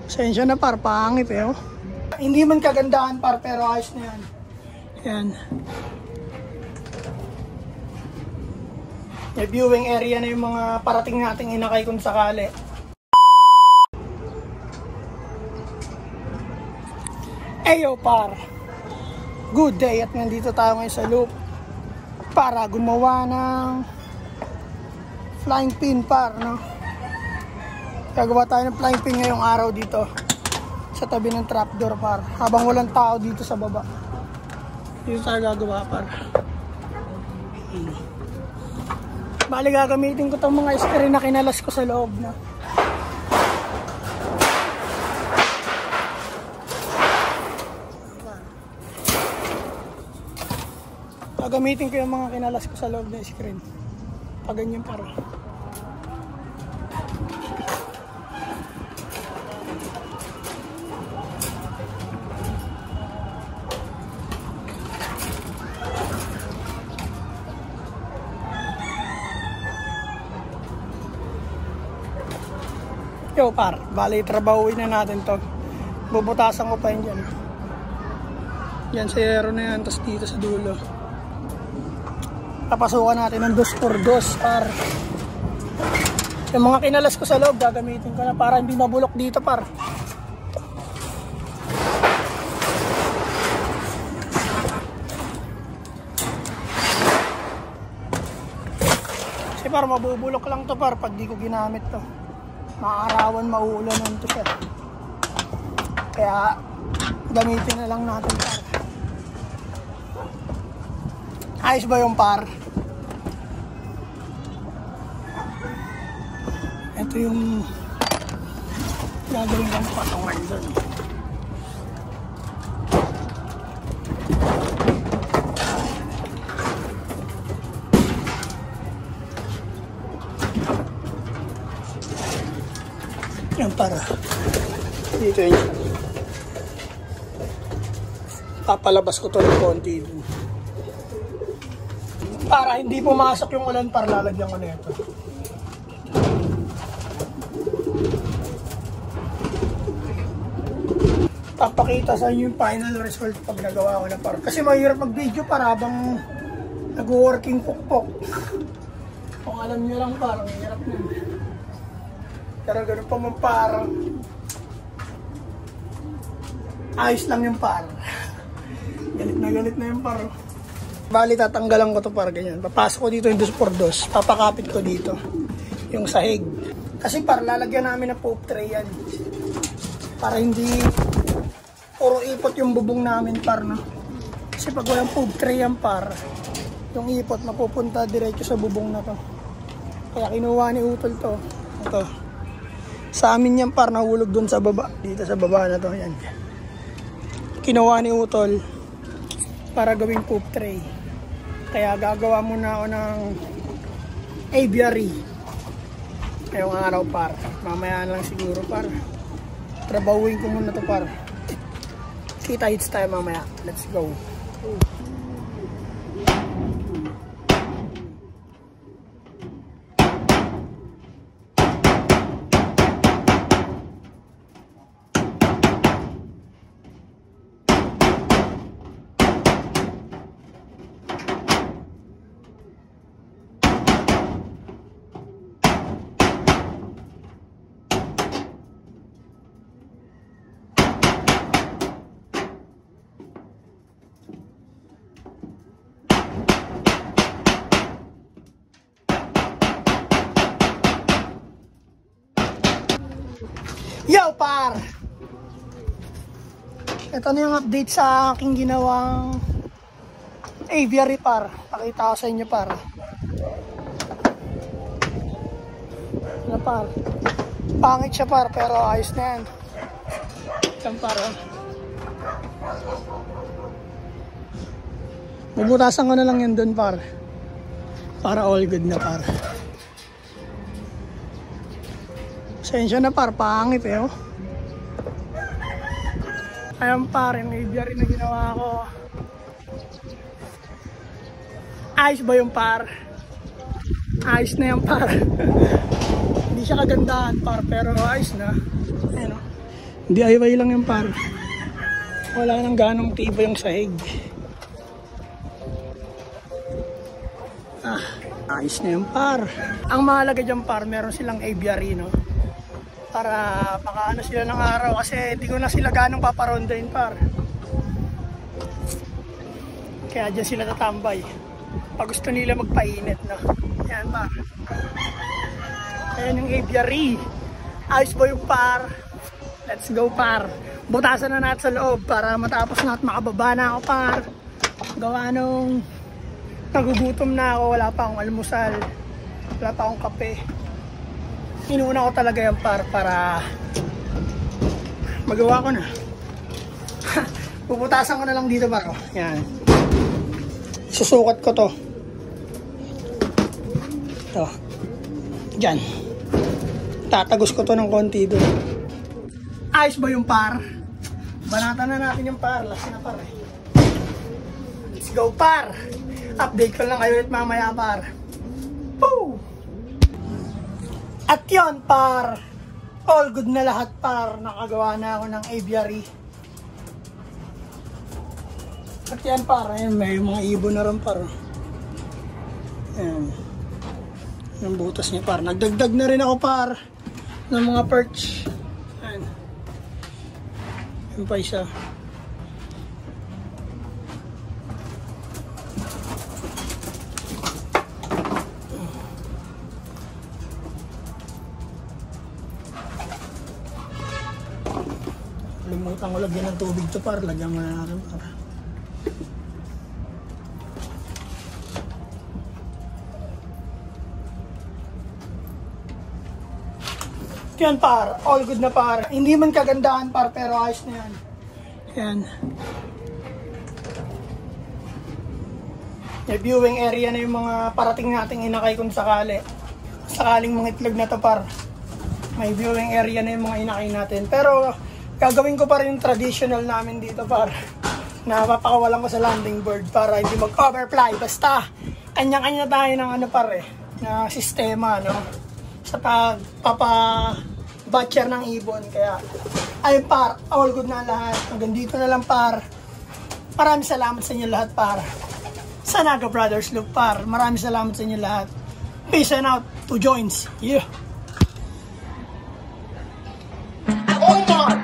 Pasensya na par, pangit eh oh. Hindi man kagandahan par, pero ayos na yan. Yan. May viewing area na yung mga parating nating inakay kung sakali. Eyo par, good day at nandito tayo ngayon sa loop para gumawa ng flying pin par, no? Gagawa tayo ng flying pin ngayong araw dito sa tabi ng trapdoor par, habang walang tao dito sa baba. Dito tayo gagawa par. Bali gagamitin ko itong mga screen na kinalas ko sa loob na. Gagamitin ko yung mga kinalas ko sa loob ng screen. Pag ganyan para. Yo par, bali trabahuin na natin to. Bubutasan ko pa yun dyan. Yan sa aero na yan, tapos dito sa dulo. Papasukan natin ng 2x2 par. Yung mga kinalas ko sa loob gagamitin ko na para hindi mabulok dito par. Kasi par mabubulok lang to par pag di ko ginamit to. Maarawan, mauulanan to siya. Kaya gamitin na lang natin par. Ayos ba yung par? Ito yung gagawin kong patungan doon. Yan para. Dito yun. Papalabas ko to ng konti dun. Para hindi pumasok yung ulan para lalagyan ko na ito. Papakita sa inyo yung final result pag nagawa ko na par. Kasi mahirap mag-video para habang nag-working pukpok. Kung alam nyo lang parang hirap na. Pero ganun pa man parang ayos lang yung par. Galit na yung par. Bali tatanggalan ko to para ganyan. Papasok ko dito yung 2x2. Papakapit ko dito yung sahig. Kasi para lalagyan namin ng poop tray yan. Para hindi puro ipot yung bubong namin par, no? Kasi pag walang poop tray yan par, yung ipot mapupunta diretso sa bubong na to. Kaya kinuha ni Utol to. Ito. Sa amin yan par, nahulog dun sa baba. Dito sa baba na to. Yan. Kinuha ni Utol para gawing poop tray. Kaya gagawa muna ako ng aviary ngayong araw par. Mamaya lang siguro par. Trabahuin ko muna to par. Kita hits tayo mamaya. Let's go. Yo par! Ito na yung update sa aking ginawang aviary par. Pakita ko sa inyo par. Ano par? Pangit siya par pero ayos na yan. Yan par. Bubutasan ko na lang yan dun par. Para all good na par. Pasensya na par, pangit eh oh. Ayan par, yung aviary na ginawa ko. Ayos ba yung par? Ayos na yan par. siya kagandahan par, pero ayos na. Ayan o. DIY lang yung par. Wala nang ganong tibay yung sahig. Ayos na yung par. Ang mahalaga dyan par, meron silang aviary, no? Para makaano sila ng araw kasi hindi ko na sila ganong paparondain par. Kaya dyan sila tatambay. Pag gusto nila magpainit, no? Yan par. Ayan yung aviary. Ayos ba yung par? Let's go par. Butasan na natin sa loob para matapos na at makababa na ako par. Gawa nung nagugutom na ako, wala pa akong almusal, wala pa akong kape. Inuuna ko talaga yan par para magawa ko na. Puputasan ko na lang dito par. Yan. Susukat ko to. Ito. Diyan. Tatagos ko to ng konti doon. Ayos ba yung par? Banatan na natin yung par. Last na par eh. Let's go par! Update ko lang kayo ulit mamaya par. Woo! At yun par, all good na lahat par. Nakagawa na ako ng aviary. At yan par, ayun, may mga ibon na rin par. Ayan. Yung butas niya par. Nagdagdag na rin ako par ng mga perch. Ayan. Yung pa isa. Limutan ko lagyan ng tubig to par. Lagyan mo na natin par. Yan par, all good na par. Hindi man kagandahan par, pero ayos na yan. Yan. May viewing area na yung mga parating nating inakay kung sakali. Sakaling mga itlog na to par. May viewing area na yung mga inakay natin. Pero gagawin ko pa rin yung traditional namin dito par. Napapakawalan ko sa landing board para hindi mag-overfly. Basta, kanya-kanya tayo ng ano par eh, na sistema, no? Sa pagpapa-butcher ng ibon. Kaya, ayun par, all good na lahat. Hanggang dito na lang par. Maraming salamat sa inyo lahat par. Sa Naga Brothers Look par. Maraming salamat sa inyo lahat. Peace and out to joins. Yeah. Oh my God!